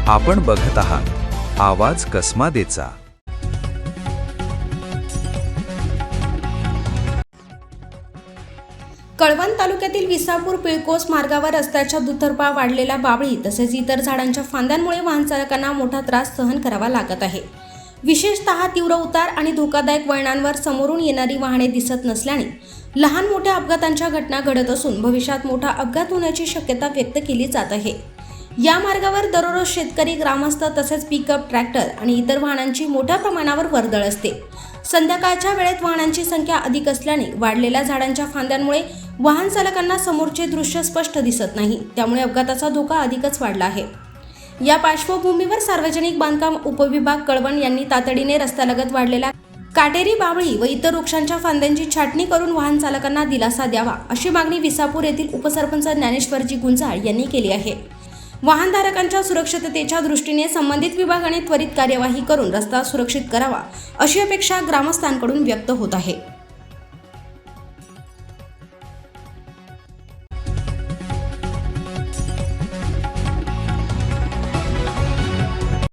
आपण बघत आहात आवाज कसमादेचा। कळवण तालुक्यातील विसापूर पिळकोस मार्गावर रस्त्याच्या दुतर्फा वाढलेल्या बाभळी तसेच इतर झाडांच्या फांद्यांमुळे वाहन चालकांना मोठा त्रास सहन करावा लागत आहे। विशेषतः तीव्र उतार आणि धोकादायक वळणांवर समोरून येणारी वाहने दिसत नसल्याने लहान मोठ्या अपघातांच्या घटना घडत असून भविष्यात मोठा अपघात होण्याची शक्यता व्यक्त केली जात आहे। या मार्गावर दररोज शेतकरी, ग्रामस्थ तसेच पिकअप, ट्रॅक्टर आणि इतर वाहनांची मोठ्या प्रमाणावर वर्दळ असते। संध्याकाळच्या वेळेत वाहनांची संख्या अधिक असल्याने वाढलेल्या झाडांच्या फांद्यांमुळे वाहन चालकांना समोरचे दृश्य स्पष्ट दिसत नाही, त्यामुळे अपघाताचा धोका अधिकच वाढला आहे। या पार्श्वभूमीवर सार्वजनिक बांधकाम उपविभाग कळवण यांनी तातडीने रस्त्यालगत वाढलेल्या काटेरी बाभळी व इतर वृक्षांच्या फांद्यांची छाटणी करून वाहन चालकांना दिलासा द्यावा, अशी मागणी विसापूर येथील उपसरपंच ज्ञानेश्वरजी गुंजाळ यांनी केली आहे। वाहनधारकांच्या सुरक्षिततेच्या दृष्टीने संबंधित विभागाने त्वरित कार्यवाही करून रस्ता सुरक्षित करावा, अशी अपेक्षा ग्रामस्थांकडून व्यक्त होत आहे।